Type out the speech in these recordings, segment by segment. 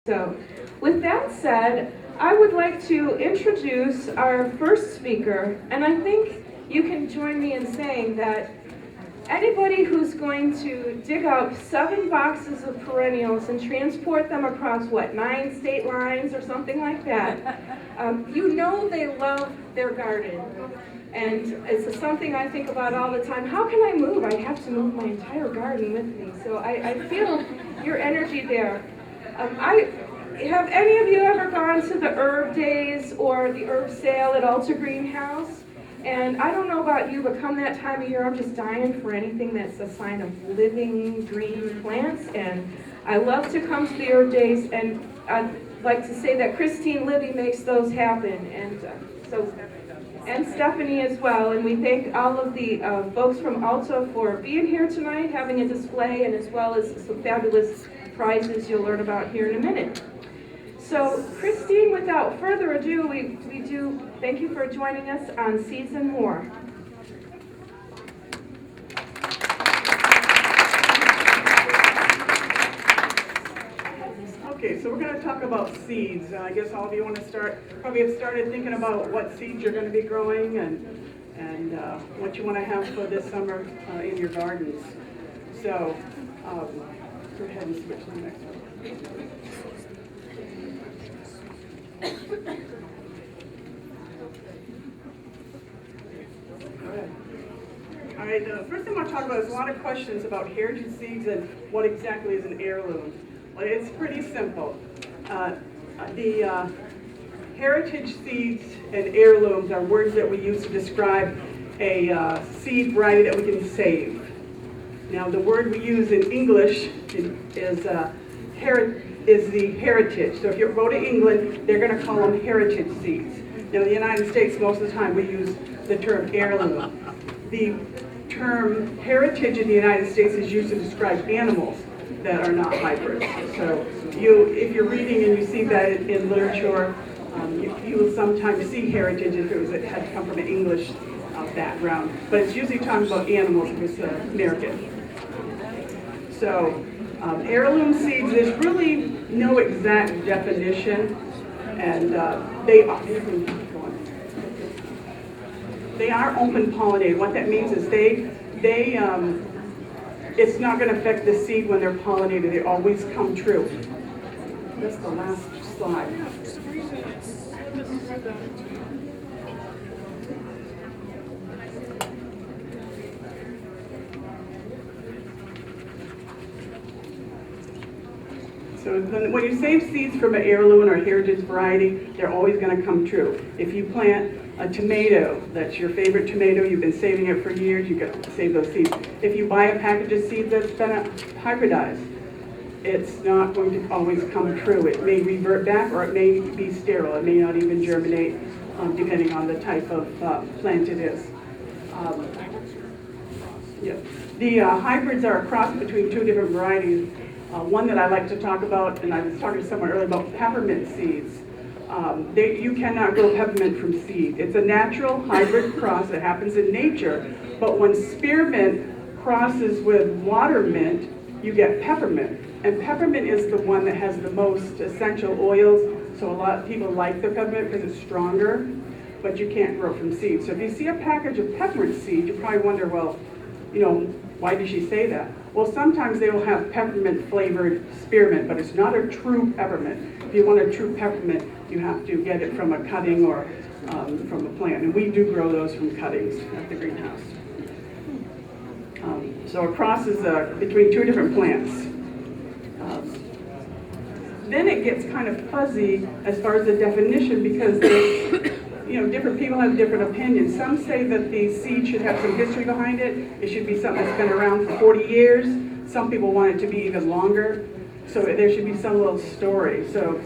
So, with that said, I would like to introduce our first speaker, and I think you can join me in saying that anybody who's going to dig out 7 boxes of perennials and transport them across, 9 state lines or something like that, you know they love their garden. And it's something I think about all the time. How can I move? I have to move my entire garden with me. So I feel your energy there. Have any of you ever gone to the herb days or the herb sale at Alta Greenhouse? And I don't know about you, but come that time of year, I'm just dying for anything that's a sign of living green plants. And I love to come to the herb days, and I'd like to say that Libby makes those happen. And Stephanie as well. And we thank all of the folks from Alta for being here tonight, having a display, and as well as some fabulous prizes you'll learn about here in a minute. So, Christine, without further ado, we do thank you for joining us on Seeds and More. Okay, so we're going to talk about seeds. I guess all of you want to probably have started thinking about what seeds you're going to be growing and what you want to have for this summer in your gardens. So, go ahead and switch to the next one. All right, the first thing I want to talk about is a lot of questions about heritage seeds and what exactly is an heirloom. Well, it's pretty simple. The heritage seeds and heirlooms are words that we use to describe a seed variety that we can save. Now, the word we use in English is the heritage. So if you go to England, they're going to call them heritage seeds. Now, in the United States, most of the time we use the term heirloom. The term heritage in the United States is used to describe animals that are not hybrids. So if you're reading and you see that in literature, you will sometimes see heritage if it had come from an English background. But it's usually talking about animals if it's American. So heirloom seeds, there's really no exact definition, and they are open pollinated. What that means is it's not going to affect the seed when they're pollinated. They always come true. That's the last slide. So when you save seeds from an heirloom or heritage variety, they're always going to come true. If you plant a tomato, that's your favorite tomato, you've been saving it for years, you can save those seeds. If you buy a package of seeds that's been hybridized, it's not going to always come true. It may revert back, or it may be sterile. It may not even germinate, depending on the type of plant it is. The hybrids are a cross between 2 different varieties. One that I like to talk about, and I was talking to someone earlier about peppermint seeds. You cannot grow peppermint from seed. It's a natural hybrid cross that happens in nature, but when spearmint crosses with watermint, you get peppermint. And peppermint is the one that has the most essential oils, so a lot of people like the peppermint because it's stronger, but you can't grow from seed. So if you see a package of peppermint seed, you probably wonder, well, why did she say that? Well, sometimes they will have peppermint flavored spearmint, but it's not a true peppermint. If you want a true peppermint, you have to get it from a cutting or from a plant. And we do grow those from cuttings at the greenhouse. So a cross is between 2 different plants. Then it gets kind of fuzzy as far as the definition, because different people have different opinions. Some say that the seed should have some history behind it. It should be something that's been around for 40 years. Some people want it to be even longer. So there should be some little story. So,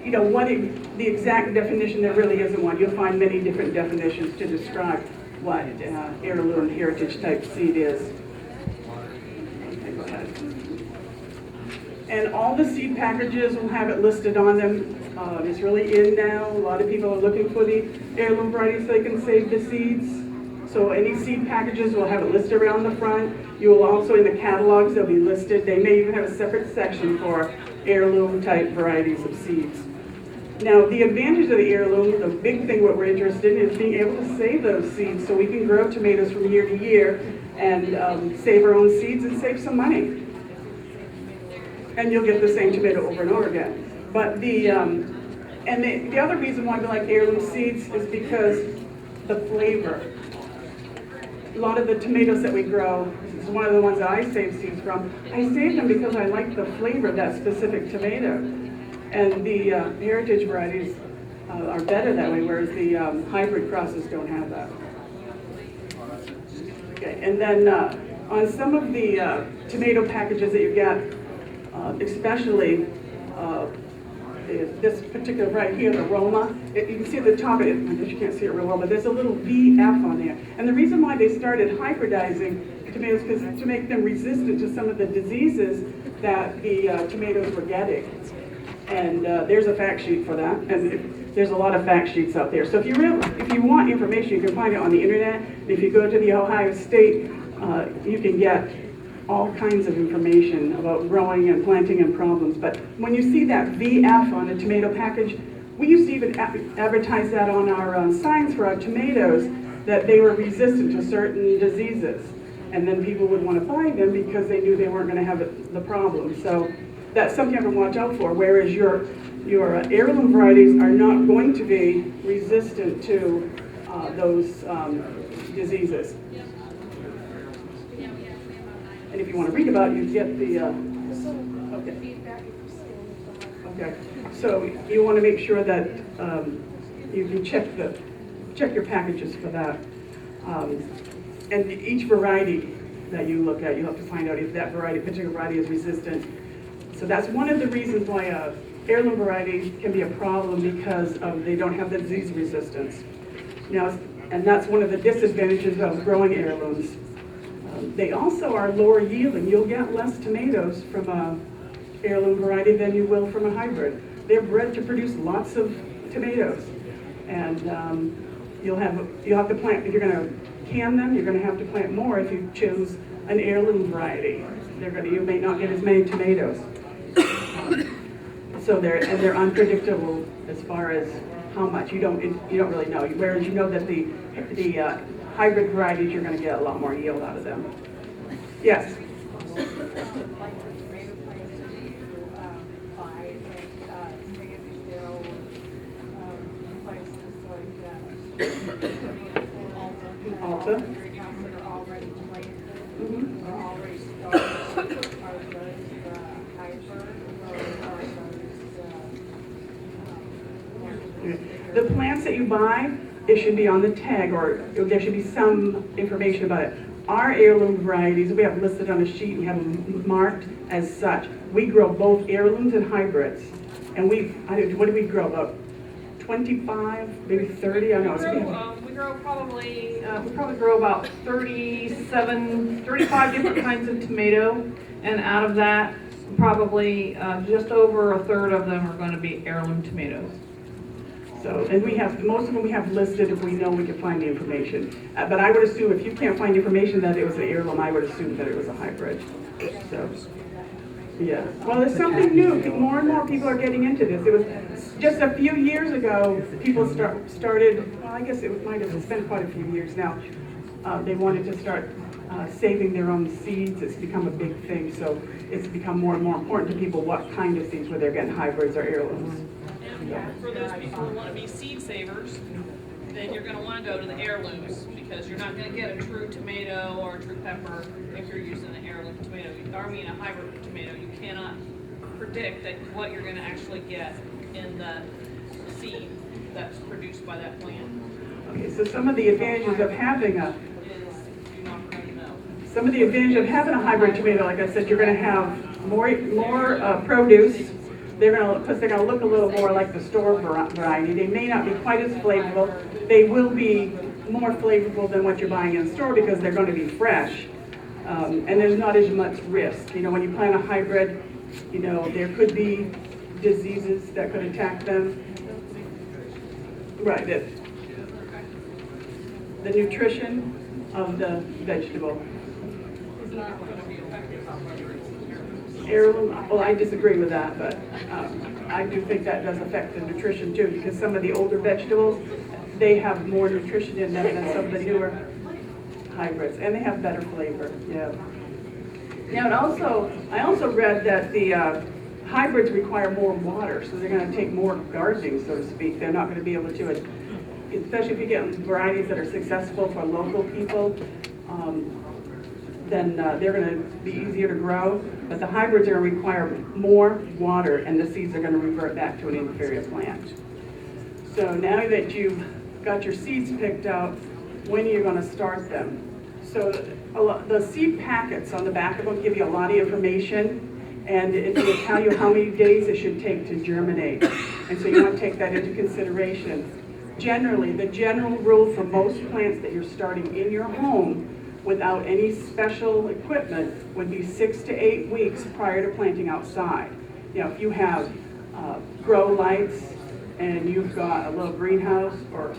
the exact definition, there really isn't one. You'll find many different definitions to describe what heirloom heritage type seed is. Okay, go ahead. And all the seed packages will have it listed on them. It's really in now. A lot of people are looking for the heirloom varieties so they can save the seeds. So any seed packages will have it listed around the front. You will also, in the catalogs, they'll be listed. They may even have a separate section for heirloom type varieties of seeds. Now, the advantage of the heirloom, the big thing what we're interested in is being able to save those seeds so we can grow tomatoes from year to year and save our own seeds and save some money. And you'll get the same tomato over and over again. But the other reason why we like heirloom seeds is because the flavor. A lot of the tomatoes that we grow, this is one of the ones that I save seeds from, I save them because I like the flavor of that specific tomato. And the heritage varieties are better that way, whereas the hybrid crosses don't have that. Okay, and then on some of the tomato packages that you get, especially this particular right here, the Roma, you can see at the top of it, I guess you can't see it real well, but there's a little VF on there. And the reason why they started hybridizing tomatoes is to make them resistant to some of the diseases that the tomatoes were getting. And there's a fact sheet for that, and there's a lot of fact sheets out there. So if you want information, you can find it on the internet. And if you go to the Ohio State, you can get all kinds of information about growing and planting and problems. But when you see that VF on a tomato package, we used to even advertise that on our signs for our tomatoes, that they were resistant to certain diseases. And then people would want to buy them because they knew they weren't going to have the problem. So that's something you have to watch out for, whereas your heirloom varieties are not going to be resistant to those diseases. And if you want to read about it, you get the, okay. So you want to make sure that you can check your packages for that. And each variety that you look at, you have to find out if that particular variety is resistant. So that's one of the reasons why heirloom varieties can be a problem, because they don't have the disease resistance. Now, and that's one of the disadvantages of growing heirlooms. They also are lower yielding. You'll get less tomatoes from a heirloom variety than you will from a hybrid. They're bred to produce lots of tomatoes, and you'll have to plant. If you're going to can them, you're going to have to plant more if you choose an heirloom variety. You may not get as many tomatoes. So they're unpredictable as far as how much. You don't really know. Whereas you know that the hybrid varieties, you're going to get a lot more yield out of them. Yes. Alta. The plants that you buy, it should be on the tag, or there should be some information about it. Our heirloom varieties, we have listed on a sheet, we have them marked as such. We grow both heirlooms and hybrids. And what do we grow? About 25, maybe 30? I don't know. We probably grow about 35 different kinds of tomato. And out of that, probably just over a third of them are going to be heirloom tomatoes. So, and most of them we have listed if we know we can find the information. But I would assume if you can't find information that it was an heirloom, I would assume that it was a hybrid. So, yeah. Well, it's something new. More and more people are getting into this. It was just a few years ago, people started, well, I guess it's been quite a few years now. They wanted to start saving their own seeds. It's become a big thing. So it's become more and more important to people what kind of seeds, whether they're getting hybrids or heirlooms. And for those people who want to be seed savers, then you're going to want to go to the heirlooms, because you're not going to get a true tomato or a true pepper if you're using an heirloom tomato. A hybrid tomato. You cannot predict what you're going to actually get in the seed that's produced by that plant. Okay, so some of the advantages of having a You're not going to know. Some of the advantage of having a hybrid tomato, like I said, you're going to have more produce. Because they're going to look a little more like the store variety. They may not be quite as flavorful. They will be more flavorful than what you're buying in the store because they're going to be fresh. And there's not as much risk. When you plant a hybrid, there could be diseases that could attack them. Right. The nutrition of the vegetable. It's not going to be affected by whether it's Heirloom, well, I disagree with that, but I do think that does affect the nutrition too, because some of the older vegetables, they have more nutrition in them than some of the newer hybrids, and they have better flavor, yeah. Now, I also read that the hybrids require more water, so they're going to take more gardening, so to speak. They're not going to be able to, especially if you get varieties that are successful for local people, then they're going to be easier to grow. But the hybrids are going to require more water, and the seeds are going to revert back to an inferior plant. So now that you've got your seeds picked out, when are you going to start them? So the seed packets on the back of them give you a lot of information, and it will tell you how many days it should take to germinate. And so you want to take that into consideration. Generally, the general rule for most plants that you're starting in your home without any special equipment would be 6 to 8 weeks prior to planting outside. You know, if you have grow lights and you've got a little greenhouse or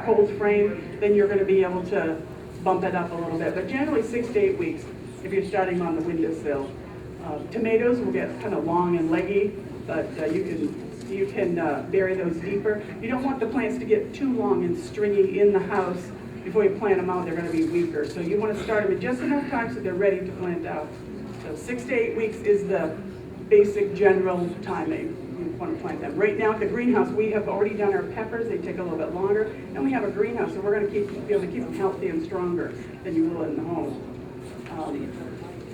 cold frame, then you're going to be able to bump it up a little bit. But generally 6 to 8 weeks if you're starting on the windowsill. Tomatoes will get kind of long and leggy, but you can bury those deeper. You don't want the plants to get too long and stringy in the house. Before you plant them out, they're going to be weaker. So you want to start them in just enough time so they're ready to plant out. So 6 to 8 weeks is the basic general timing you want to plant them. Right now at the greenhouse, we have already done our peppers. They take a little bit longer. And we have a greenhouse, so we're going to be able to keep them healthy and stronger than you will in the home.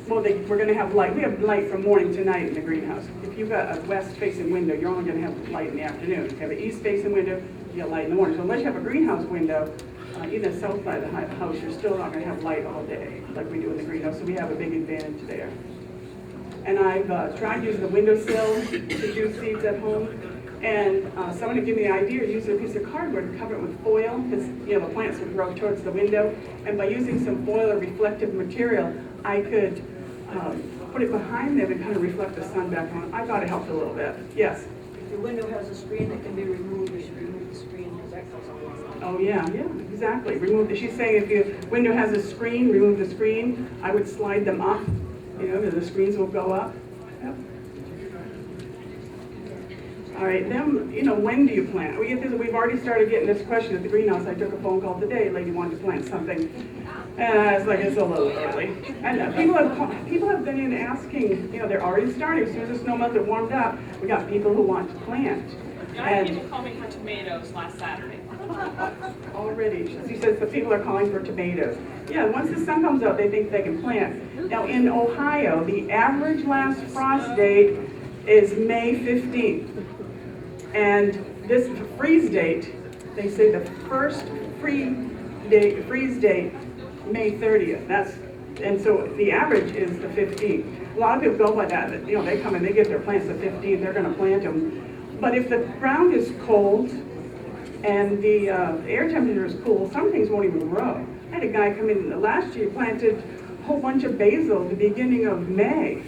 We're going to have light. We have light from morning to night in the greenhouse. If you've got a west-facing window, you're only going to have light in the afternoon. If you have an east-facing window, you get light in the morning. So unless you have a greenhouse window, even the south side of the house, you're still not going to have light all day like we do in the greenhouse. So we have a big advantage there. And I've tried using the windowsill to do seeds at home. And someone had given me the idea of using a piece of cardboard and cover it with foil, because the plants would grow towards the window. And by using some foil or reflective material, I could put it behind them and kind of reflect the sun back on. I thought it helped a little bit. Yes? If your window has a screen that can be removed, you should remove the screen because that goes on. Oh yeah, exactly. She's saying if your window has a screen, remove the screen. I would slide them up, the screens will go up. Yep. All right, then, when do you plant? We've already started getting this question at the greenhouse. I took a phone call today. A lady wanted to plant something. And I was like, it's a little early. And people have been in asking, they're already starting. As soon as the snow melted warmed up, we got people who want to plant. I had people call me for tomatoes last Saturday. Already. She says the people are calling for tomatoes. Yeah, once the sun comes out, they think they can plant. Now, in Ohio, the average last frost date is May 15th. And this freeze date, they say the first freeze date, May 30th. And so the average is the 15th. A lot of people go by that. They come and they get their plants the 15th. They're going to plant them. But if the ground is cold and the air temperature is cool, some things won't even grow. I had a guy come in last year, planted a whole bunch of basil at the beginning of May.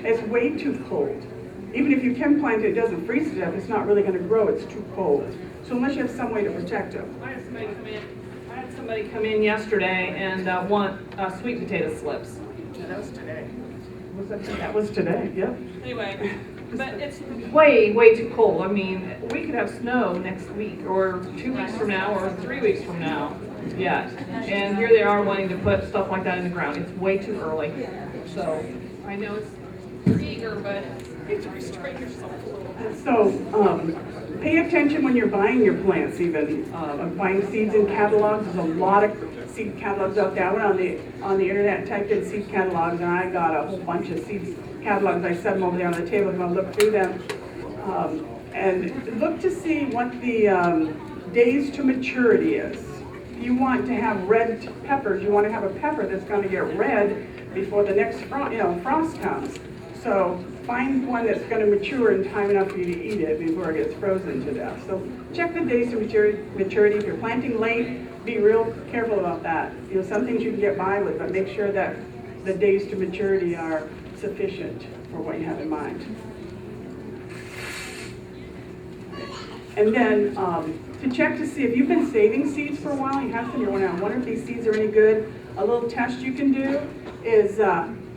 It's way too cold. Even if you can plant it, it doesn't freeze to death. It's not really going to grow. It's too cold. So unless you have some way to protect them. I had somebody come in yesterday and want sweet potato slips. That was today. That was today, yep. Anyway, but it's Way too cold. I mean, we could have snow next week or 2 weeks from now or 3 weeks from now. Yeah. And here they are wanting to put stuff like that in the ground. It's way too early. So I know you're eager, but you have to restrain yourself a little bit. So pay attention when you're buying your plants even. Buying seeds in catalogs. There's a lot of seed catalogs out there. I went on the internet and typed in seed catalogs, and I got a whole bunch of seed catalogs. I set them over there on the table. I'm going to look through them. And look to see what the days to maturity is. You want to have red peppers. You want to have a pepper that's going to get red before the next frost comes. So find one that's going to mature in time enough for you to eat it before it gets frozen to death. So check the days to maturity. If you're planting late, be real careful about that. Some things you can get by with, but make sure that the days to maturity are sufficient for what you have in mind. And then to check to see if you've been saving seeds for a while, you have some, you're wondering, I wonder if these seeds are any good. A little test you can do is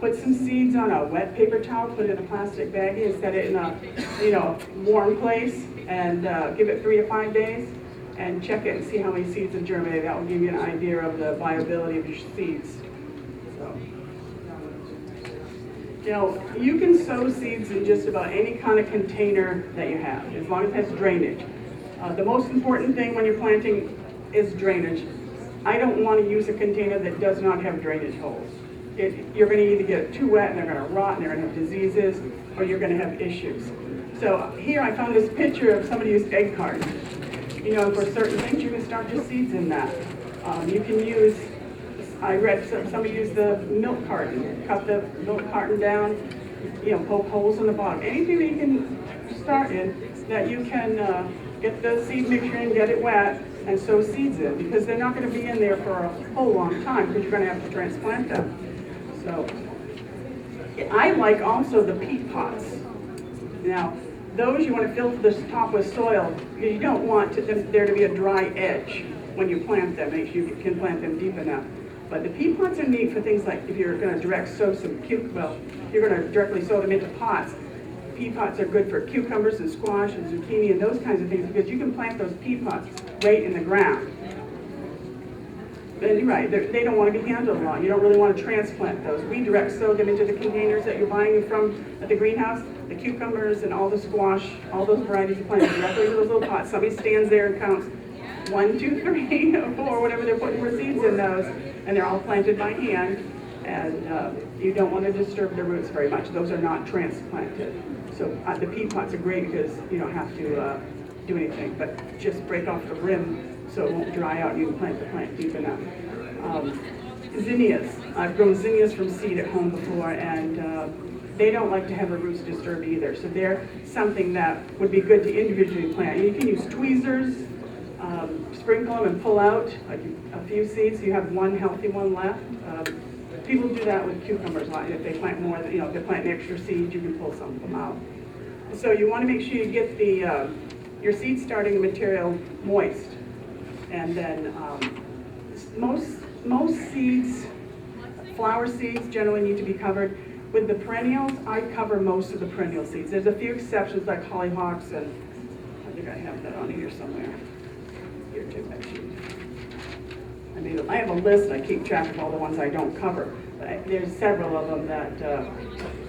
put some seeds on a wet paper towel, put it in a plastic baggie, and set it in a, warm place, and give it 3 to 5 days, and check it and see how many seeds have germinated. That will give you an idea of the viability of your seeds. So, you can sow seeds in just about any kind of container that you have, as long as it has drainage. The most important thing when you're planting is drainage. I don't want to use a container that does not have drainage holes. You're going to either get it too wet and they're going to rot and they're going to have diseases, or you're going to have issues. So here I found this picture of somebody used egg carton. For certain things you can start your seeds in that. You can use, I read somebody used the milk carton, cut the milk carton down, poke holes in the bottom. Anything that you can start in that you can get the seed mixture in, get it wet, and sow seeds in, because they're not going to be in there for a whole long time because you're going to have to transplant them. So I like also the peat pots. Now, those you want to fill to the top with soil because you don't want there to be a dry edge when you plant them. Make sure you can plant them deep enough. But the peat pots are neat for things like if you're going to direct sow some you're going to directly sow them into pots. Peat pots are good for cucumbers and squash and zucchini and those kinds of things because you can plant those peat pots right in the ground. But you're right, they don't want to be handled a lot. You don't really want to transplant those. We direct sow them into the containers that you're buying from at the greenhouse. The cucumbers and all the squash, all those varieties you plant directly into those little pots. Somebody stands there and counts 1, 2, 3, 4, whatever they're putting for seeds in those, and they're all planted by hand. And you don't want to disturb the roots very much. Those are not transplanted. So the peat pots are great because you don't have to do anything, but just break off the rim so it won't dry out and you can plant the plant deep enough. Zinnias. I've grown zinnias from seed at home before, and they don't like to have the roots disturbed either. So they're something that would be good to individually plant. You can use tweezers, sprinkle them and pull out like a few seeds so you have one healthy one left. People do that with cucumbers. If they plant more, if they plant extra seeds, you can pull some of them out. So you want to make sure you get your seed starting material moist. And then most seeds, flower seeds generally need to be covered. With the perennials, I cover most of the perennial seeds. There's a few exceptions like hollyhocks, and I think I have that on here somewhere. Here too, actually. I have a list. I keep track of all the ones I don't cover. But there's several of them that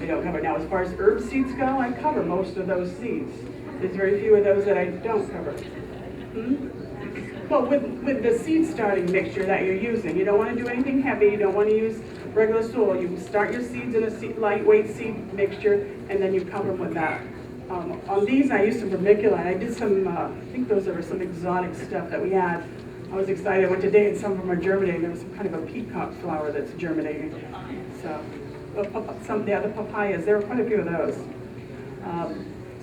I don't cover. Now, as far as herb seeds go, I cover most of those seeds. There's very few of those that I don't cover. Well, with the seed starting mixture that you're using, you don't want to do anything heavy. You don't want to use regular soil. You start your seeds in a lightweight seed mixture, and then you cover them with that. On these, I used some vermiculite. I did some, I think those are some exotic stuff that we had. I was excited. I went today and some of them are germinating. There was some kind of a peacock flower that's germinating. So, the papayas, there were quite a few of those.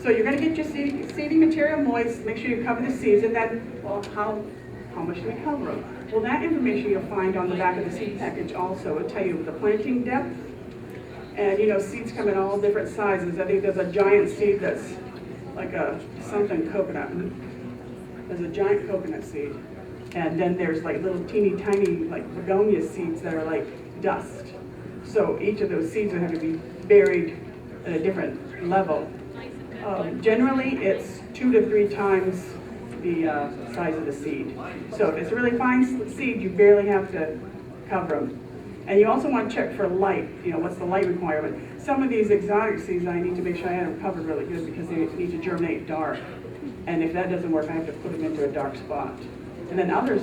So you're going to get your seeding material moist. Make sure you cover the seeds, and then, well, how much do we cover them? Well, that information you'll find on the back of the seed package also. It'll tell you the planting depth, and seeds come in all different sizes. I think there's a giant seed that's like something coconut. There's a giant coconut seed. And then there's like little teeny tiny like begonia seeds that are like dust. So each of those seeds would have to be buried at a different level. Generally, it's 2 to 3 times the size of the seed. So if it's a really fine seed, you barely have to cover them. And you also want to check for light. What's the light requirement? Some of these exotic seeds, I need to make sure I have them covered really good because they need to germinate dark. And if that doesn't work, I have to put them into a dark spot. And then others,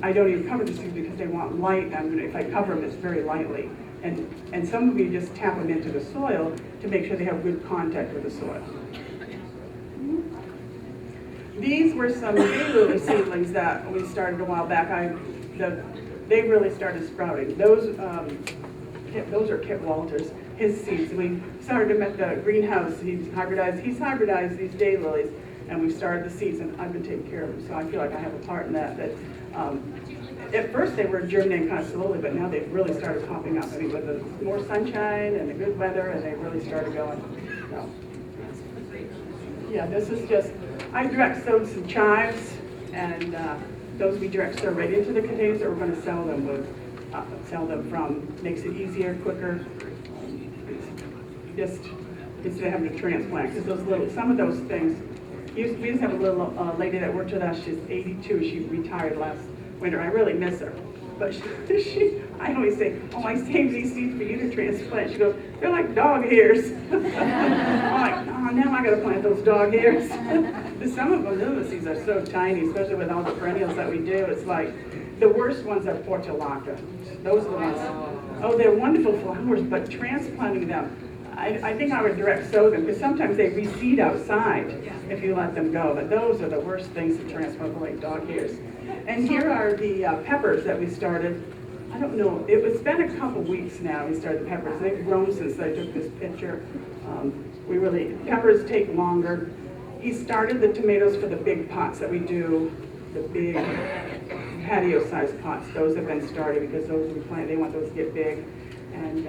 I don't even cover the seeds because they want light. If I cover them, it's very lightly. And some of you just tap them into the soil to make sure they have good contact with the soil. These were some daylily seedlings that we started a while back. They really started sprouting. Those are Kit Walters, his seeds. We started them at the greenhouse. He's hybridized these daylilies. And we started the seeds, and I've been taking care of them, so I feel like I have a part in that. At first they were germinating kind of slowly, but now they've really started popping up. I mean, with the more sunshine and the good weather, and they really started going. So, yeah, this is just, I direct sowed some chives, and those we direct sow right into the containers that we're going to sell them with. sell them from. Makes it easier, quicker. Just instead of having to transplant, because those little, some of those things, we used to have a little lady that worked with us, she's 82, she retired last winter, I really miss her. But I always say, oh, I saved these seeds for you to transplant. She goes, they're like dog hairs. I'm like, oh, now I gotta plant those dog hairs. But some of them, those seeds are so tiny, especially with all the perennials that we do. It's like, the worst ones are portulaca. Those are the ones, oh, they're wonderful flowers, but transplanting them, I think I would direct sow them, because sometimes they reseed outside if you let them go. But those are the worst things to transplant, like dog hairs. And here are the peppers that we started. I don't know, it's been a couple weeks now we started the peppers. They've grown since I took this picture. Peppers take longer. He started the tomatoes for the big pots that we do, the big patio-sized pots. Those have been started because those we plant, they want those to get big. And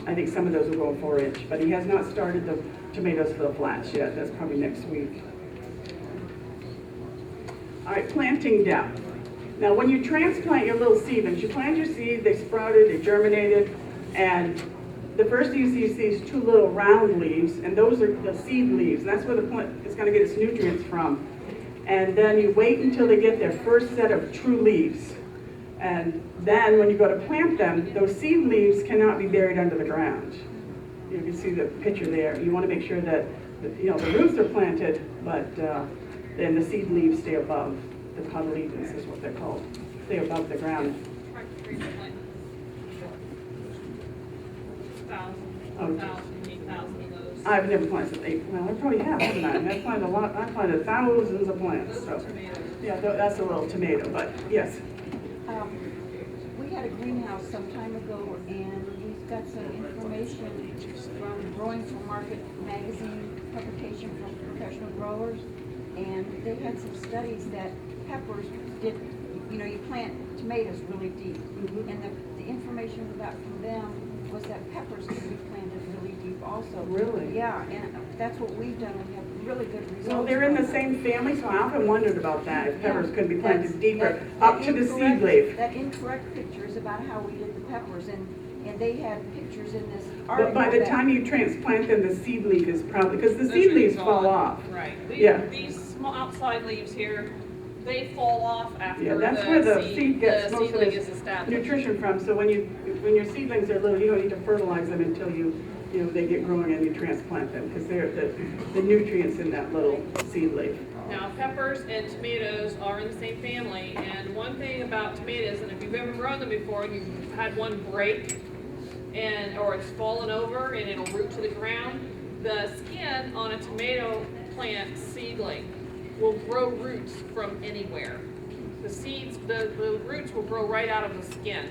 I think some of those will go 4-inch, but he has not started the tomatoes for the flats yet. That's probably next week. All right, planting depth. Now, when you transplant your little seedlings, you plant your seed, they sprouted, they germinated, and the first thing you see is these two little round leaves, and those are the seed leaves, and that's where the plant is going to get its nutrients from. And then you wait until they get their first set of true leaves. And then when you go to plant them, those seed leaves cannot be buried under the ground. You can see the picture there. You want to make sure that the roots are planted, but then the seed leaves stay above. The cotyledons is what they're called. Stay above the ground. 8,000 of those. I've never planted 8. Well, I probably have, haven't I? I've planted a lot. I've planted thousands of plants. So yeah, that's a little tomato, but yes. We had a greenhouse some time ago, and we've got some information from Growing for Market magazine publication from professional growers, and they had some studies that peppers did, you plant tomatoes really deep, and the information we got from them was that peppers can be planted really deep also. Really? Yeah, and that's what we've done. We have really good results. Well, they're in the same family, so I often wondered about that, if peppers could be planted deeper, that up to the seed leaf. That incorrect picture is about how we did the peppers, and they had pictures in this article. But by the that- time you transplant them, the seed leaf is probably, because the Those seed are leaves gone. fall off. Right. Yeah. These small outside leaves here, they fall off after Yeah, that's where the seed gets the most of seedling is its established. nutrition from. So when your seedlings are little, you don't need to fertilize them until they get growing and you transplant them, because they're the nutrients in that little seed leaf. Now, peppers and tomatoes are in the same family, and one thing about tomatoes, and if you've ever grown them before and you've had one break, or it's fallen over and it'll root to the ground, the skin on a tomato plant seedling will grow roots from anywhere. The seeds, the roots will grow right out of the skin.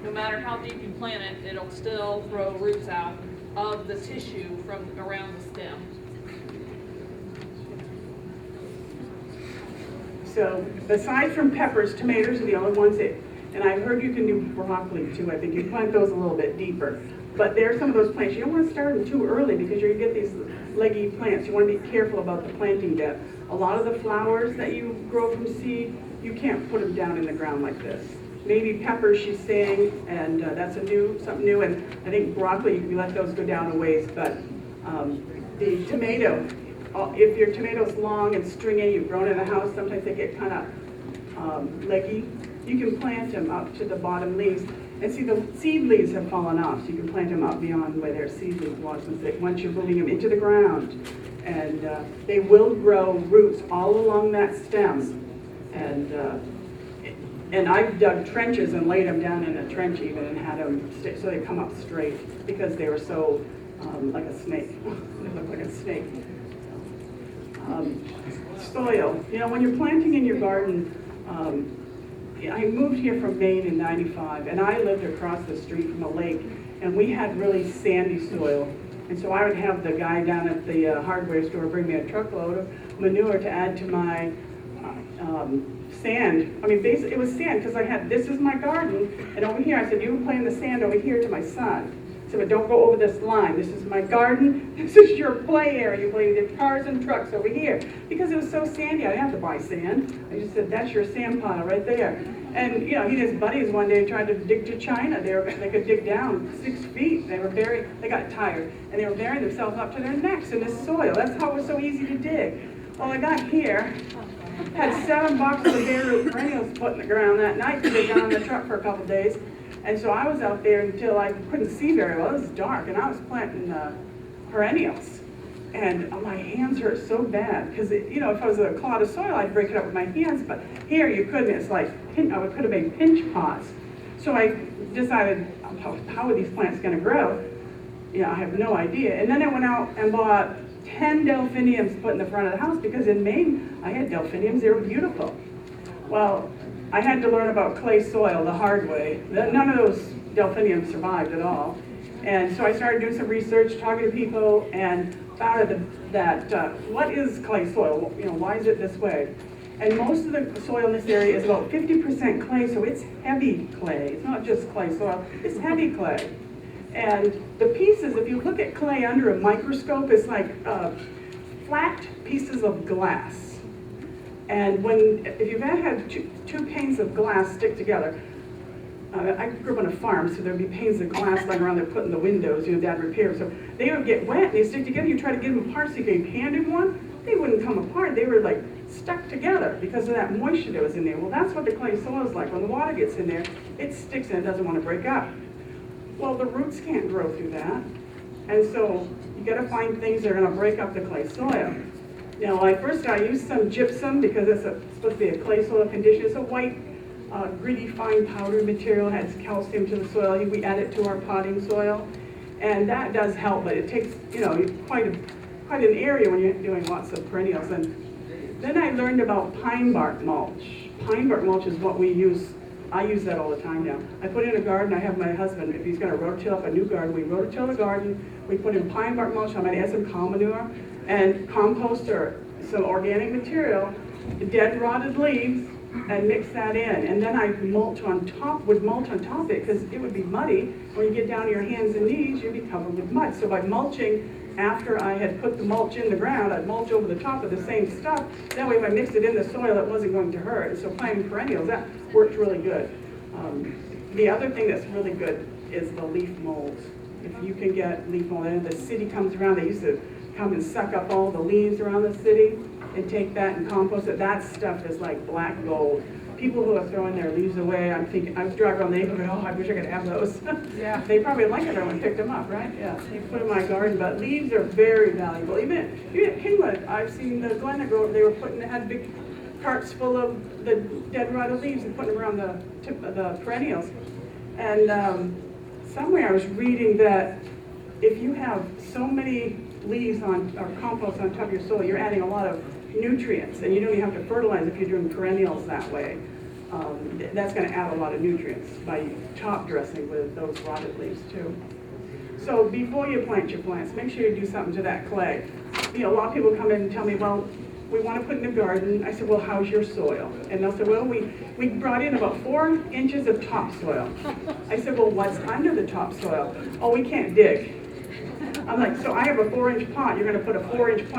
No matter how deep you plant it, it'll still grow roots out of the tissue from around the stem. So aside from peppers, tomatoes are the only ones that, and I've heard you can do broccoli too. I think you plant those a little bit deeper. But there are some of those plants, you don't want to start them too early because you're going to get these leggy plants. You want to be careful about the planting depth. A lot of the flowers that you grow from seed, you can't put them down in the ground like this. Maybe peppers, she's saying, and that's something new. And I think broccoli, you let those go down a ways. But the tomato, if your tomato's long and stringy, you've grown in a house, sometimes they get kind of leggy. You can plant them up to the bottom leaves. And see, the seed leaves have fallen off, so you can plant them up beyond where their seed leaf was once you're moving them into the ground. And they will grow roots all along that stem. And I've dug trenches and laid them down in a trench even and had them so they come up straight because they were so like a snake. They look like a snake. Soil. When you're planting in your garden, I moved here from Maine in '95, and I lived across the street from a lake, and we had really sandy soil. And so I would have the guy down at the hardware store bring me a truckload of manure to add to my sand. I mean, basically, it was sand because this is my garden, and over here I said, you were playing the sand over here to my son. said, but don't go over this line. This is my garden. This is your play area. You play with cars and trucks over here. Because it was so sandy, I didn't have to buy sand. I just said, that's your sand pile right there. And he and his buddies one day tried to dig to China. They could dig down 6 feet. They got tired, and they were burying themselves up to their necks in this soil. That's how it was so easy to dig. Well, I got here, had 7 boxes of bare root perennials put in the ground that night because they'd gone on the truck for a couple days. And so I was out there until I couldn't see very well. It was dark, and I was planting perennials. And my hands hurt so bad because, if I was a clod of soil, I'd break it up with my hands. But here you couldn't. It's like, I could have made pinch pots. So I decided, how are these plants going to grow? I have no idea. And then I went out and bought 10 delphiniums to put in the front of the house because in Maine, I had delphiniums. They were beautiful. Well, I had to learn about clay soil the hard way. None of those delphiniums survived at all. And so I started doing some research, talking to people, and found that what is clay soil? Why is it this way? And most of the soil in this area is about 50% clay, so it's heavy clay. It's not just clay soil, it's heavy clay. And the pieces, if you look at clay under a microscope, it's like flat pieces of glass. And if you've ever had two panes of glass stick together, I grew up on a farm, so there'd be panes of glass lying around there put in the windows, Dad repaired. So they would get wet and they stick together. You try to get them apart so you could hand in one, they wouldn't come apart. They were like stuck together because of that moisture that was in there. Well, that's what the clay soil is like. When the water gets in there, it sticks and it doesn't want to break up. Well, the roots can't grow through that. And so you got to find things that are going to break up the clay soil. Now, I used some gypsum because it's supposed to be a clay soil condition. It's a white, gritty, fine powder material, has calcium to the soil. We add it to our potting soil, and that does help, but it takes, quite an area when you're doing lots of perennials. And then I learned about pine bark mulch. Pine bark mulch is what we use. I use that all the time now. I put in a garden. I have my husband, if he's going to rototill up a new garden, we rototill the garden. We put in pine bark mulch. I might add some cow manure and compost or some organic material, dead rotted leaves, and mix that in. And then I would mulch on top of it because it would be muddy. When you get down to your hands and knees, you'd be covered with mud. So by mulching, after I had put the mulch in the ground, I'd mulch over the top of the same stuff. That way if I mixed it in the soil, it wasn't going to hurt. And so planting perennials, that worked really good. The other thing that's really good is the leaf molds. If you can get leaf mold, and the city comes around, they used to come and suck up all the leaves around the city and take that and compost it. That stuff is like black gold. People who are throwing their leaves away, I'm thinking, I was driving around the neighborhood, I wish I could have those. Yeah. They probably like it, everyone picked them up, right? Yeah, they put them in my garden, but leaves are very valuable. Even at Kingwood, I've seen the Glen Grove, they had big carts full of the dead rotted leaves and putting them around the tip of the perennials. And somewhere I was reading that if you have so many leaves or compost on top of your soil, you're adding a lot of nutrients, and you don't even have to fertilize if you're doing perennials that way. That's going to add a lot of nutrients by top dressing with those rotted leaves too. So before you plant your plants, make sure you do something to that clay. A lot of people come in and tell me, well, we want to put in a garden. I said, well, how's your soil? And they'll say, well, we brought in about 4 inches of topsoil. I said, well, what's under the topsoil? Oh, we can't dig. I'm like, so I have a 4-inch pot. You're going to put a 4-inch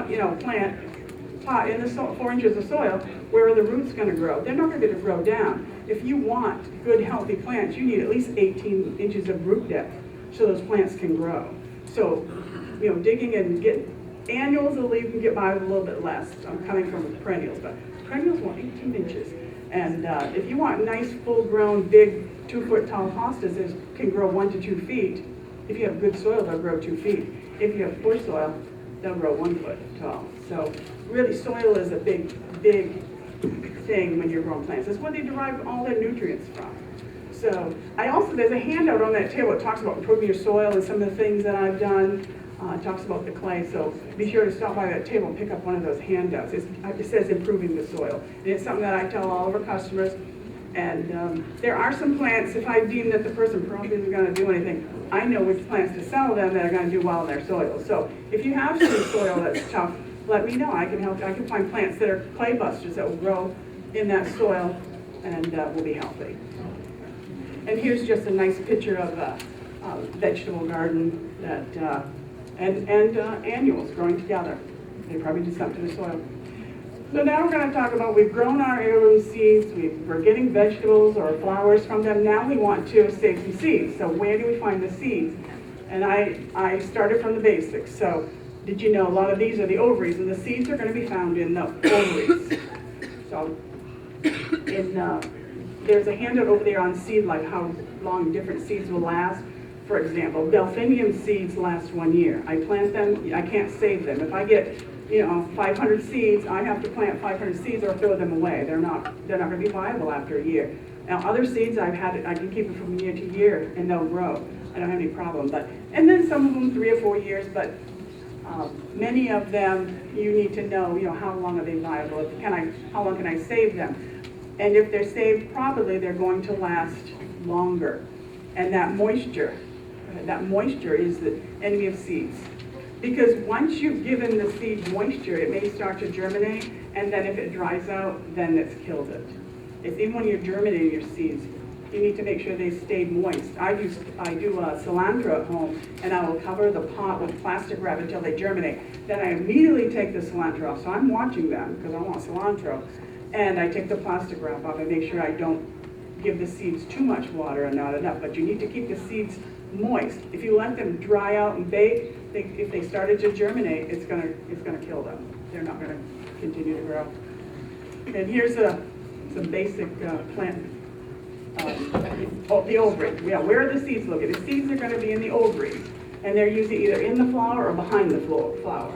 plant pot in the 4 inches of soil. Where are the roots going to grow? They're not going to be able to grow down. If you want good, healthy plants, you need at least 18 inches of root depth so those plants can grow. So, digging and getting annuals will even get by with a little bit less. I'm coming from perennials, but perennials want 18 inches. And if you want nice, full-grown, big, 2-foot tall hostas that can grow 1 to 2 feet, if you have good soil, they'll grow 2 feet. If you have poor soil, they'll grow 1 foot tall. So really, soil is a big thing when you're growing plants. That's where they derive all their nutrients from. So there's a handout on that table that talks about improving your soil and some of the things that I've done. It talks about the clay, so be sure to stop by that table and pick up one of those handouts. It says improving the soil. And it's something that I tell all of our customers. And there are some plants, if I deem that the person probably isn't going to do anything, I know which plants to sell them that are going to do well in their soil. So if you have some soil that's tough, let me know. I can help. I can find plants that are clay busters that will grow in that soil and will be healthy. And here's just a nice picture of vegetable garden that, and annuals growing together. They probably do something to the soil. So now we're going to talk about, we've grown our heirloom seeds, we're getting vegetables or flowers from them. Now we want to save some seeds. So where do we find the seeds? And I started from the basics. So did you know a lot of these are the ovaries, and the seeds are going to be found in the ovaries. So there's a handout over there on seed life, how long different seeds will last. For example, delphinium seeds last 1 year. I plant them, I can't save them. If I get 500 seeds, I have to plant 500 seeds or throw them away. They're not going to be viable after a year. Now other seeds I can keep them from year to year and they'll grow. I don't have any problem. And then some of them 3 or 4 years, but many of them you need to know, how long are they viable? How long can I save them? And if they're saved properly, they're going to last longer. And that moisture is the enemy of seeds. Because once you've given the seed moisture, it may start to germinate, and then if it dries out, then it's killed it. It's even when you're germinating your seeds, you need to make sure they stay moist. I do cilantro at home, and I will cover the pot with plastic wrap until they germinate. Then I immediately take the cilantro off. So I'm watching them because I want cilantro. And I take the plastic wrap off and make sure I don't give the seeds too much water and not enough. But you need to keep the seeds moist. If you let them dry out and bake, if they started to germinate, it's gonna kill them. They're not gonna continue to grow. And here's some basic plant. The ovary. Yeah, where are the seeds located? The seeds are going to be in the ovary, and they're usually either in the flower or behind the flower.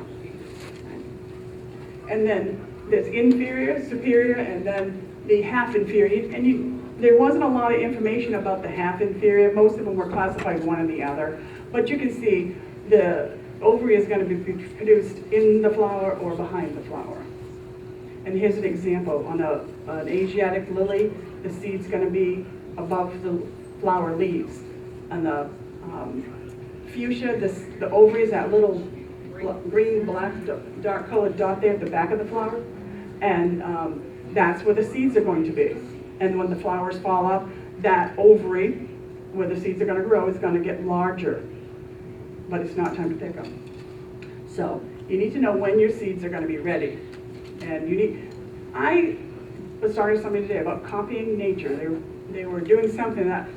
And then there's inferior, superior, and then the half inferior. And there wasn't a lot of information about the half inferior. Most of them were classified one or the other. But you can see the ovary is going to be produced in the flower or behind the flower. And here's an example. On an Asiatic lily, the seed's going to be above the flower leaves. On the fuchsia, the ovary is that little green, black, dark colored dot there at the back of the flower. And that's where the seeds are going to be. And when the flowers fall up, that ovary, where the seeds are going to grow, is going to get larger. But it's not time to pick them. So you need to know when your seeds are going to be ready. And I was talking to somebody today about copying nature. They were doing something that,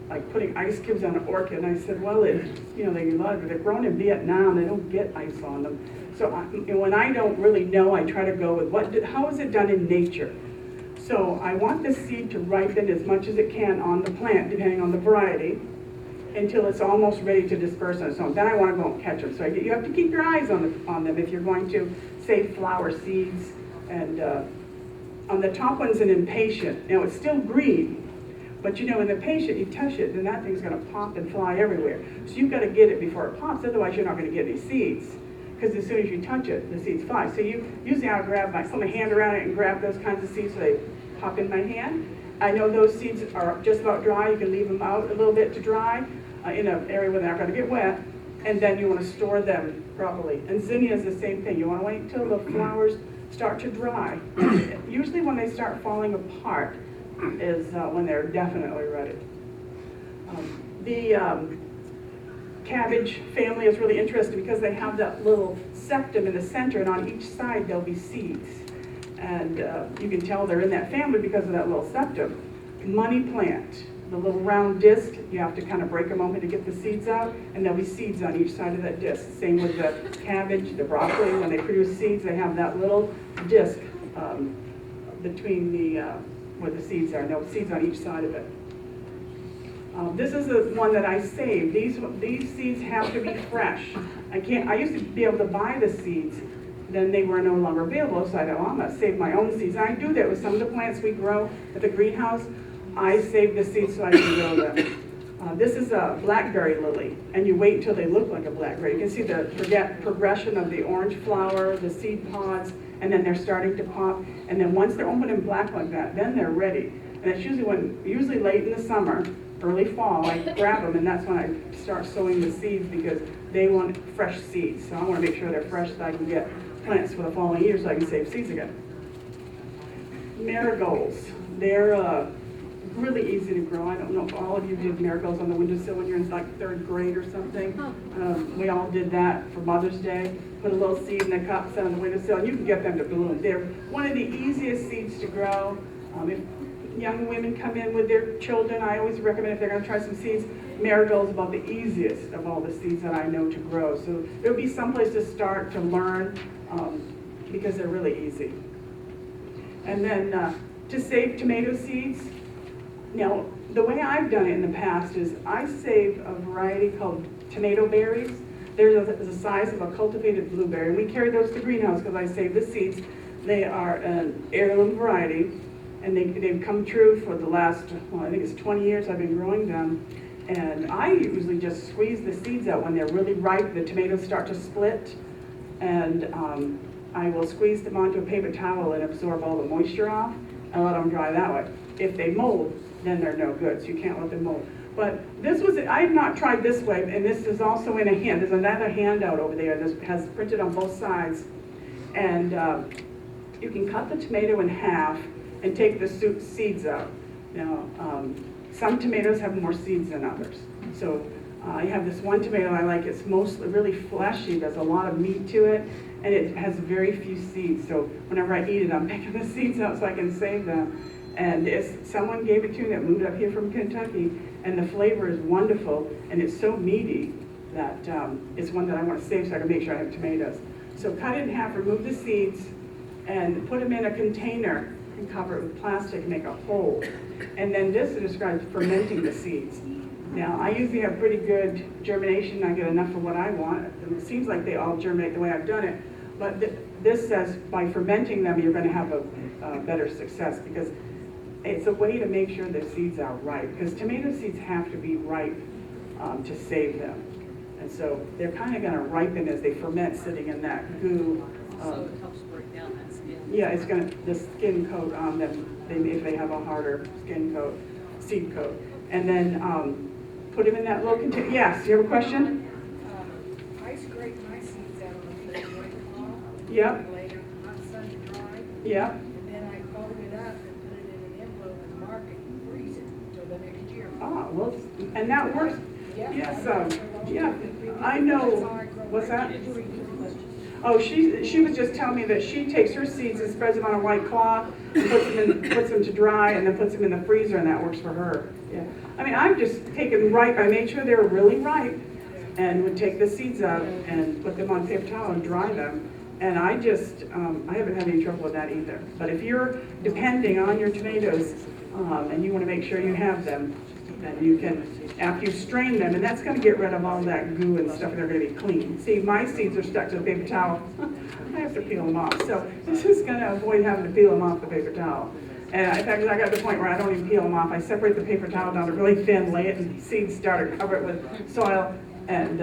like putting ice cubes on an orchid, and I said, well, they're grown in Vietnam, they don't get ice on them. So when I don't really know, I try to go with how is it done in nature? So I want the seed to ripen as much as it can on the plant, depending on the variety, until it's almost ready to disperse on its own. Then I want to go and catch them. So you have to keep your eyes on them if you're going to save flower seeds. And on the top one's an impatient. Now it's still green, but in the patient, you touch it, then that thing's going to pop and fly everywhere. So you've got to get it before it pops, otherwise you're not going to get any seeds. Because as soon as you touch it, the seeds fly. So usually I'll put my hand around it and grab those kinds of seeds so they pop in my hand. I know those seeds are just about dry. You can leave them out a little bit to dry in an area where they're not going to get wet. And then you want to store them properly. And zinnia is the same thing. You want to wait until the flowers start to dry. Usually when they start falling apart is when they're definitely ready. The cabbage family is really interesting because they have that little septum in the center, and on each side there'll be seeds. And you can tell they're in that family because of that little septum. Money plant, the little round disc, you have to kind of break them open to get the seeds out, and there'll be seeds on each side of that disc. Same with the cabbage, the broccoli, when they produce seeds, they have that little disc between where the seeds are, and there'll be seeds on each side of it. This is the one that I saved. These seeds have to be fresh. I used to be able to buy the seeds, then they were no longer available, so I thought, well, I'm going to save my own seeds. I do that with some of the plants we grow at the greenhouse. I save the seeds so I can grow them. This is a blackberry lily, and you wait until they look like a blackberry. You can see the progression of the orange flower, the seed pods, and then they're starting to pop. And then once they're open and black like that, then they're ready. And it's usually late in the summer, early fall, I grab them, and that's when I start sowing the seeds because they want fresh seeds. So I want to make sure they're fresh so I can get plants for the following year so I can save seeds again. Marigolds, they're really easy to grow. I don't know if all of you did marigolds on the windowsill when you're in like 3rd grade or something. We all did that for Mother's Day. Put a little seed in a cup, set on the windowsill, and you can get them to bloom. They're one of the easiest seeds to grow. If young women come in with their children, I always recommend if they're going to try some seeds, marigold's about the easiest of all the seeds that I know to grow. So there would be some place to start to learn because they're really easy. And then to save tomato seeds, now the way I've done it in the past is I save a variety called tomato berries. They're the size of a cultivated blueberry, and we carry those to the greenhouse because I save the seeds. They are an heirloom variety, and they've come true for the last, well, I think it's 20 years I've been growing them. And I usually just squeeze the seeds out when they're really ripe. The tomatoes start to split, and I will squeeze them onto a paper towel and absorb all the moisture off and let them dry that way. If they mold, then they're no good, so you can't let them mold. But this was, I have not tried this way, and this is also in a hand. There's another handout over there that has printed on both sides. And you can cut the tomato in half and take the seeds out. Now, some tomatoes have more seeds than others. So I have this one tomato I like. It's mostly really fleshy. There's a lot of meat to it, and it has very few seeds. So whenever I eat it, I'm picking the seeds out so I can save them. And someone gave it to me that moved up here from Kentucky, and the flavor is wonderful, and it's so meaty that it's one that I want to save so I can make sure I have tomatoes. So cut it in half, remove the seeds, and put them in a container and cover it with plastic and make a hole. And then this describes fermenting the seeds. Now, I usually have pretty good germination. I get enough for what I want. It seems like they all germinate the way I've done it. But this says by fermenting them, you're going to have a better success, because it's a way to make sure the seeds are ripe. Because tomato seeds have to be ripe to save them. And so they're kind of going to ripen as they ferment sitting in that goo. So it helps break down that skin. Yeah, it's going to, the skin coat on them, if they have a harder skin coat, seed coat. And then put them in that little container. Yes, you have a question? I scrape my seeds out of the white cloth. Yep. Later, hot sun to dry. Yep. And then I fold it up and put it in an envelope and mark it and freeze it until the next year. Ah, well, and that works. Yeah. Yes, yeah, I know. What's that? Oh, she was just telling me that she takes her seeds and spreads them on a white cloth and puts them to dry, and then puts them in the freezer, and that works for her. Yeah. I mean, I've just taken ripe. I made sure they were really ripe, and would take the seeds out and put them on paper towel and dry them. And I haven't had any trouble with that either. But if you're depending on your tomatoes and you want to make sure you have them, then you can, after you strain them, and that's going to get rid of all that goo and stuff, and they're going to be clean. See, my seeds are stuck to the paper towel. I have to peel them off. So this is going to avoid having to peel them off the paper towel. And in fact, I got to the point where I don't even peel them off. I separate the paper towel down to really thin, lay it in seed starter, cover it with soil, and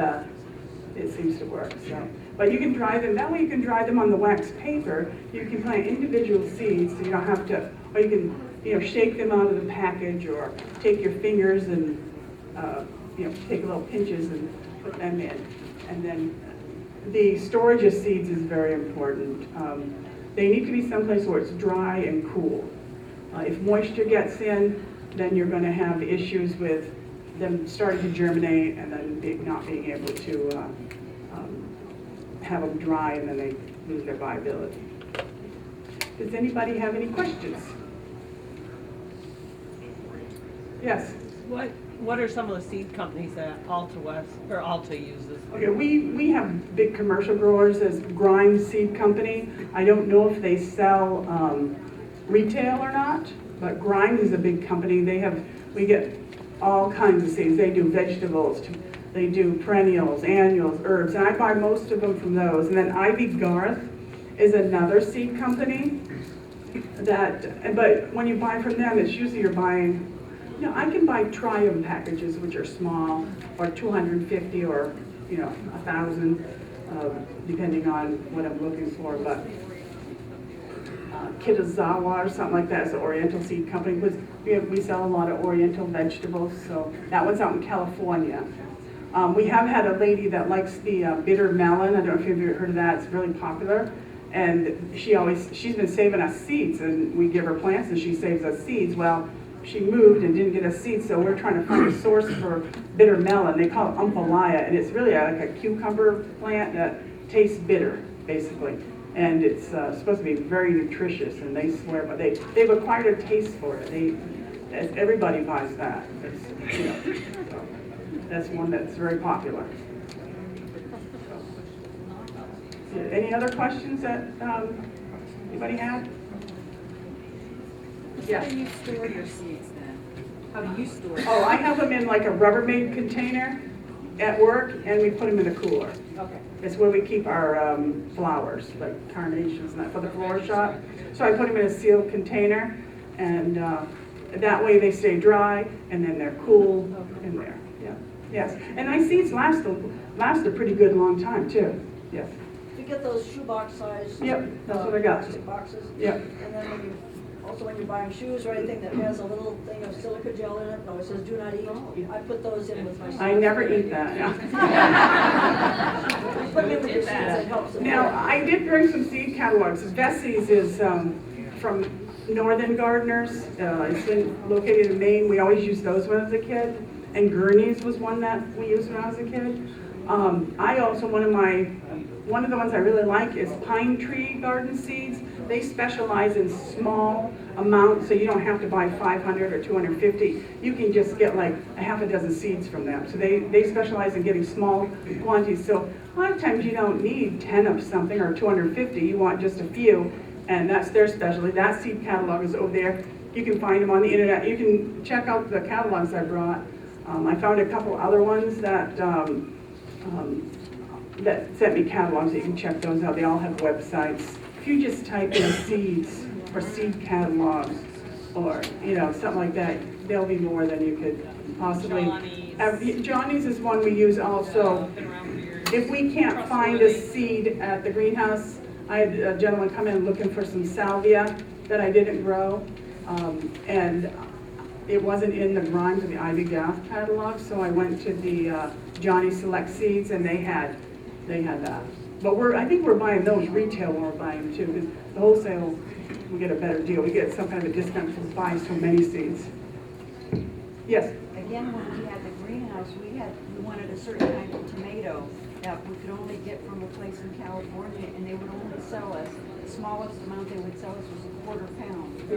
it seems to work. So, but you can dry them. That way you can dry them on the wax paper. You can plant individual seeds, so you don't have to, or you can, shake them out of the package, or take your fingers and, take little pinches and put them in. And then the storage of seeds is very important. They need to be someplace where it's dry and cool. If moisture gets in, then you're going to have issues with them starting to germinate and then not being able to have them dry, and then they lose their viability. Does anybody have any questions? Yes? What are some of the seed companies that Alta uses? Okay, we have big commercial growers as Grimes Seed Company. I don't know if they sell retail or not, but Grimes is a big company. We get all kinds of seeds. They do vegetables, they do perennials, annuals, herbs, and I buy most of them from those. And then Ivy Garth is another seed company but when you buy from them, it's usually you're buying, I can buy Triumph packages, which are small, or 250 or 1,000, depending on what I'm looking for. But Kitazawa or something like that is an Oriental seed company. We sell a lot of Oriental vegetables, so that one's out in California. We have had a lady that likes the bitter melon. I don't know if you've ever heard of that. It's really popular. And she's been saving us seeds, and we give her plants and she saves us seeds. Well, she moved and didn't get a seed, so we're trying to find a source for bitter melon. They call it umpalaya, and it's really like a cucumber plant that tastes bitter, basically. And it's supposed to be very nutritious, and they swear, but they've acquired a taste for it. Everybody buys that. It's, you know, so that's one that's very popular. So, any other questions that anybody have? How do you store your seeds then? How do you store them? Oh, I have them in like a Rubbermaid container at work, and we put them in a cooler. Okay. It's where we keep our flowers, like carnations and that, for the flower shop. So I put them in a sealed container, and that way they stay dry, and then they're cool in there. Yeah. Yes. And my seeds last a pretty good long time too. Yes. You get those shoebox size. Yep, that's what I got. plastic boxes. Yep. And then when you're buying shoes or anything that has a little thing of silica gel in it, no, it says do not eat. I put those in with my seeds. I never eat that. Yeah. Put them in with your seeds, it helps them. Now, I did bring some seed catalogs. Vessie's is from Northern Gardeners. It's located in Maine. We always used those when I was a kid. And Gurney's was one that we used when I was a kid. I also, one of the ones I really like is Pine Tree Garden Seeds. They specialize in small amounts, so you don't have to buy 500 or 250. You can just get like a half a dozen seeds from them. So they specialize in getting small quantities. So a lot of times you don't need 10 of something or 250. You want just a few, and that's their specialty. That seed catalog is over there. You can find them on the internet. You can check out the catalogs I brought. I found a couple other ones that sent me catalogs. You can check those out. They all have websites. If you just type in seeds or seed catalogs or, something like that, there'll be more than you could possibly. Johnny's is one we use also. Been around for years. If we can't find a seed at the greenhouse, I had a gentleman come in looking for some salvia that I didn't grow. And it wasn't in the Grimes or the Ivy Gath catalog, so I went to the Johnny Select Seeds, and they had that. But I think we're buying those retail when we're buying them too, because the wholesale, we get a better deal. We get some kind of a discount for buying so many seeds. Yes? Again, when we had the greenhouse, we wanted a certain kind of tomato that we could only get from a place in California, and they would only sell us, the smallest amount they would sell us was a quarter pound of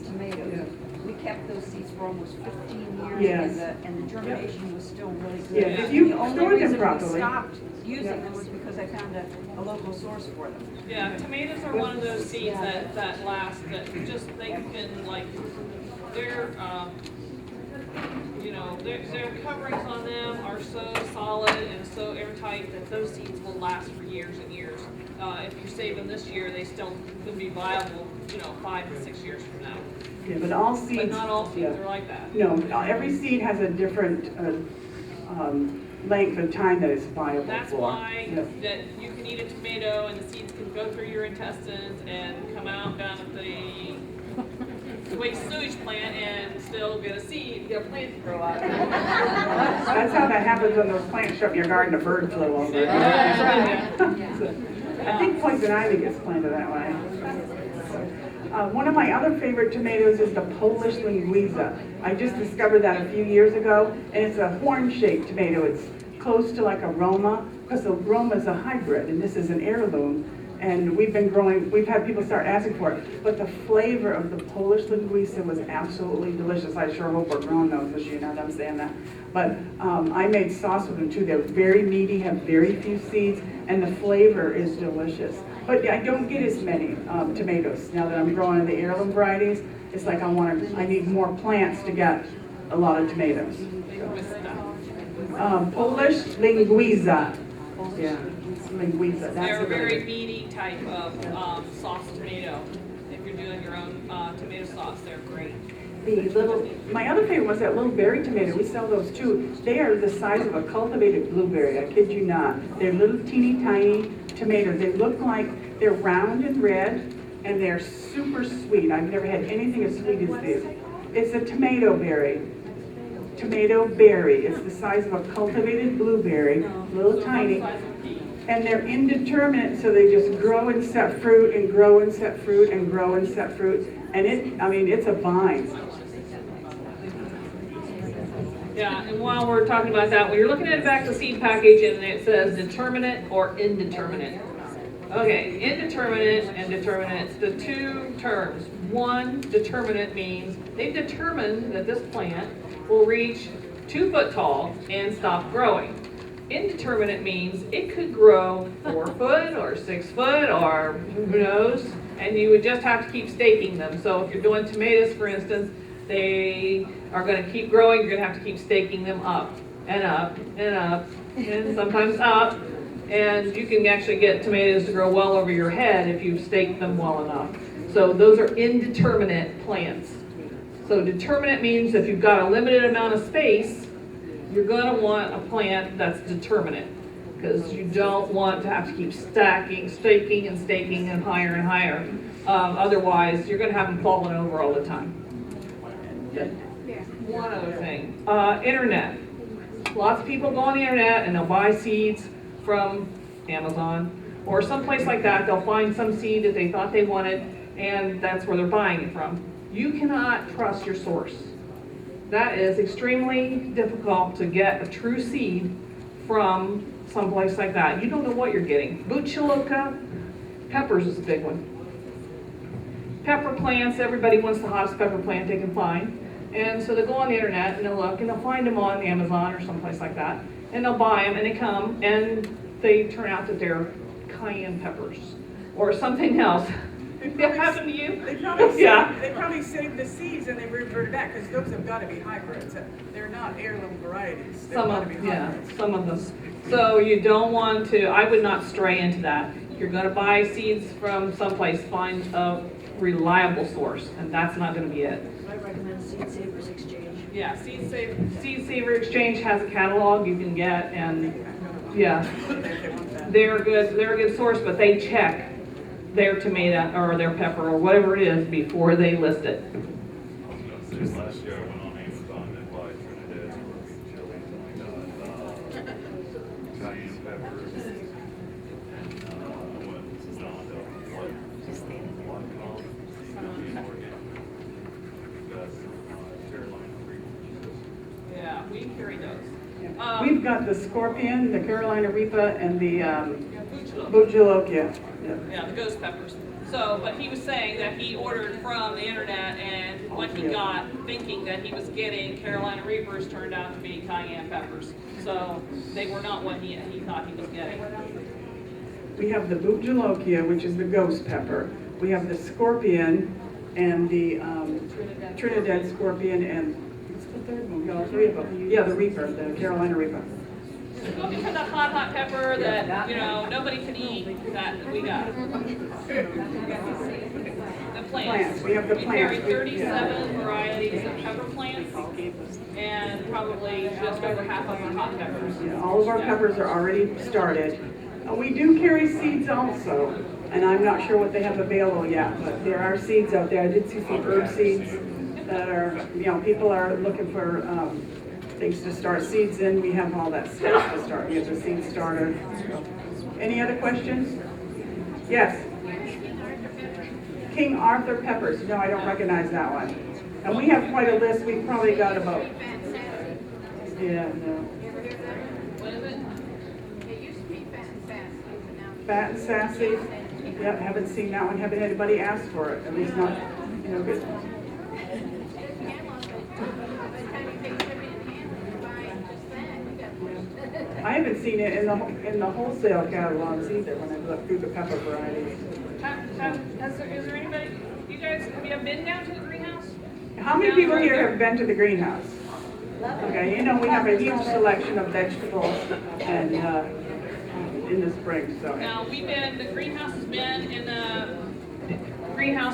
tomatoes. Yeah. We kept those seeds for almost 15 years, Yes. and the germination was still really good. Yeah, if you The only store them reason properly. we stopped using Yeah. them was because I found a local source for them. Yeah, tomatoes are one of those seeds that last, that just, they can like, they're, their coverings on them are so solid and so airtight that those seeds will last for years and years. If you save them this year, they still could be viable, 5 to 6 years from now. Yeah, but all seeds. But not all seeds yeah. are like that. No, every seed has a different length of time that it's viable That's for. why Yeah. that you can eat a tomato and the seeds can go through your intestines and come out down at the waste sewage plant and still get a seed, get a plant to grow out. That's how that happens when those plants show up in your garden, a bird flew over it. I think poison ivy gets planted that way. One of my other favorite tomatoes is the Polish linguiça. I just discovered that a few years ago, and it's a horn-shaped tomato. It's close to like a Roma, because the Roma is a hybrid, and this is an heirloom. And we've had people start asking for it. But the flavor of the Polish linguiça was absolutely delicious. I sure hope we're growing those this year, now that I'm saying that. But I made sauce with them too. They're very meaty, have very few seeds, and the flavor is delicious. But I don't get as many tomatoes now that I'm growing the heirloom varieties. It's like I need more plants to get a lot of tomatoes. Polish linguiça. Yeah, linguiça. That's They're a the very word. meaty type of sauce tomato. If you're doing your own tomato sauce, they're great. My other favorite was that little berry tomato. We sell those too. They are the size of a cultivated blueberry. I kid you not. They're little teeny tiny tomatoes. They look like they're round and red, and they're super sweet. I've never had anything as sweet as these. It's a tomato berry. Tomato berry. It's the size of a cultivated blueberry, little tiny. And they're indeterminate, so they just grow and set fruit and grow and set fruit and grow and set fruit. And it's a vine. Yeah, and while we're talking about that, when you're looking at the back of the seed package and it says determinate or indeterminate. Okay, indeterminate and determinate, the two terms. One, determinate means they've determined that this plant will reach 2 foot tall and stop growing. Indeterminate means it could grow 4 foot or 6 foot or who knows, and you would just have to keep staking them. So if you're doing tomatoes, for instance, they are going to keep growing, you're going to have to keep staking them up and up and up and sometimes up. And you can actually get tomatoes to grow well over your head if you stake them well enough. So those are indeterminate plants. So determinate means if you've got a limited amount of space, you're going to want a plant that's determinate, because you don't want to have to keep staking and higher and higher. Otherwise, you're going to have them falling over all the time. One other thing, internet. Lots of people go on the internet and they'll buy seeds from Amazon or someplace like that. They'll find some seed that they thought they wanted, and that's where they're buying it from. You cannot trust your source. That is extremely difficult to get a true seed from someplace like that. You don't know what you're getting. Bootchaloka, peppers is a big one. Pepper plants, everybody wants the hottest pepper plant they can find. And so they go on the internet and they'll look and they'll find them on Amazon or someplace like that. And they'll buy them and they come and they turn out that they're cayenne peppers or something else. That happened to you? They probably Yeah. they probably saved the seeds and they reverted back, because those have got to be hybrids. They're not heirloom varieties. They've Some got of to be yeah, hybrids. some of them. So you don't want to, I would not stray into that. If you're gonna buy seeds from someplace, find a reliable source, and that's not gonna be it. I recommend Seed Savers Exchange. Yeah, Seed Saver Exchange has a catalog you can get, and yeah, they're a good source, but they check their tomato or their pepper or whatever it is before they list it. Last year I went on Amazon and bought Trinidad chilies and I got cayenne peppers. Yeah, we carry those. We've got the scorpion, the Carolina Reaper, and the Bootchaloka. Bootchaloka. Yeah, the ghost peppers. So, but he was saying that he ordered from the internet, and what he got, thinking that he was getting Carolina Reapers, turned out to be cayenne peppers. So they were not what he thought he was getting. We have the Bootchaloka, which is the ghost pepper. We have the scorpion and the Trinidad scorpion, and what's the third one? We got all three of them. Yeah, the Reaper, the Carolina Reaper. Looking for the hot pepper that, you know, nobody can eat, that we got. The plants. We have the We carry plants. 37 varieties of pepper plants, and probably just over half of them are hot peppers. Yeah, all of our peppers are already started. We do carry seeds also, and I'm not sure what they have available yet, but there are seeds out there. I did see some herb seeds that are, you know, people are looking for things to start seeds in. We have all that stuff to start. We have the seed starter. Any other questions? Yes? King Arthur peppers. No, I don't recognize that one. And we have quite a list. We've probably got about, yeah, no. What is it? It used to be fat and sassy, but now it's Fat and sassy. Yep, haven't seen that one. Haven't anybody asked for it. At least not, you know, good. cantaloupe. By the time you take shipping in hand, you buy just that, you got I haven't seen it in the wholesale catalogs either when I look through the pepper varieties. Is there anybody, you guys, have you ever been down to the greenhouse? How many people here have been to the greenhouse? Okay, you know, we have a huge selection of vegetables and in the spring, so. Now, the greenhouse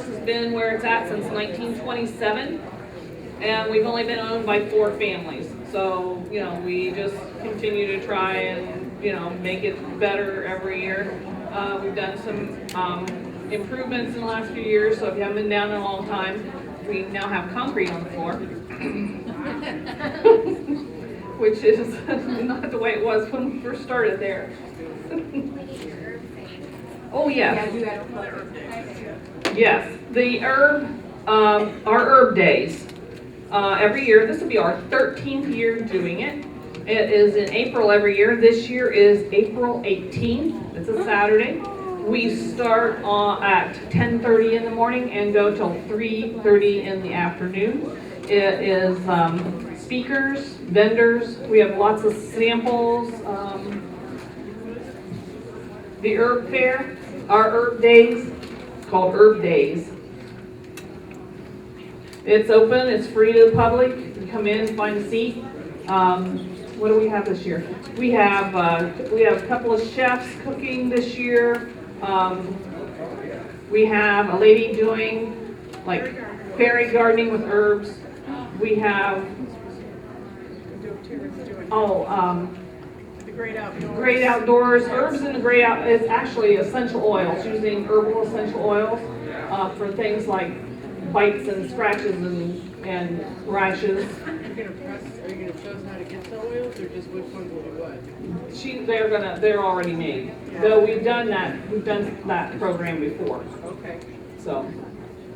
has been where it's at since 1927, and we've only been owned by 4 families. So, you know, we just continue to try and, you know, make it better every year. We've done some improvements in the last few years, so if you haven't been down in a long time, we now have concrete on the floor. Which is not the way it was when we first started there. Oh, yes. Yes, the herb, our herb days. every year. This will be our 13th year doing it. It is in April every year. This year is April 18th. It's a Saturday. We start at 10:30 in the morning and go till 3:30 in the afternoon. It is speakers, vendors. We have lots of samples. The herb fair, our herb days, called Herb Days. It's open, it's free to the public. You can come in, find a seat. What do we have this year? We have a couple of chefs cooking this year. We have a lady doing like fairy gardening with herbs. We have The great outdoors. great outdoors, herbs in the great out. It's actually essential oils, using herbal essential oils for things like bites and scratches and rashes. Are you gonna show us how to get the oils, or just which ones will do what? They're already made. Though we've done that program before. Okay. So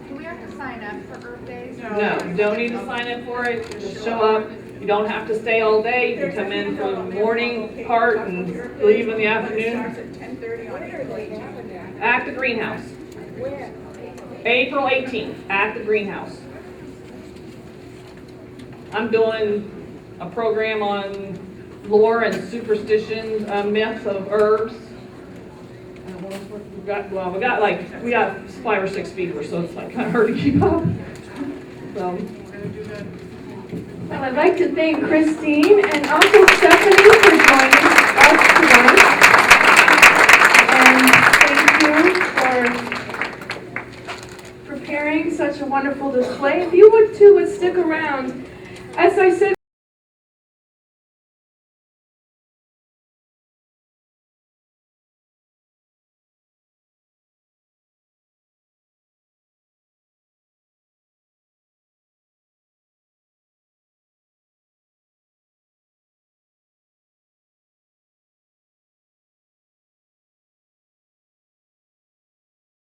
Do we have to sign up for Earth Days? no, you don't need to sign up for it. Just show up. You don't have to stay all day. You can come in for the morning part and leave in the afternoon. At 10:30 on April 18th. At the greenhouse. April 18th at the greenhouse. I'm doing a program on lore and superstition, myths of herbs. We got 5 or 6 speakers, so it's like kind of hard to keep up. So. Well, I'd like to thank Christine and also Stephanie for joining us tonight. And thank you for preparing such a wonderful display. If you would stick around. As I said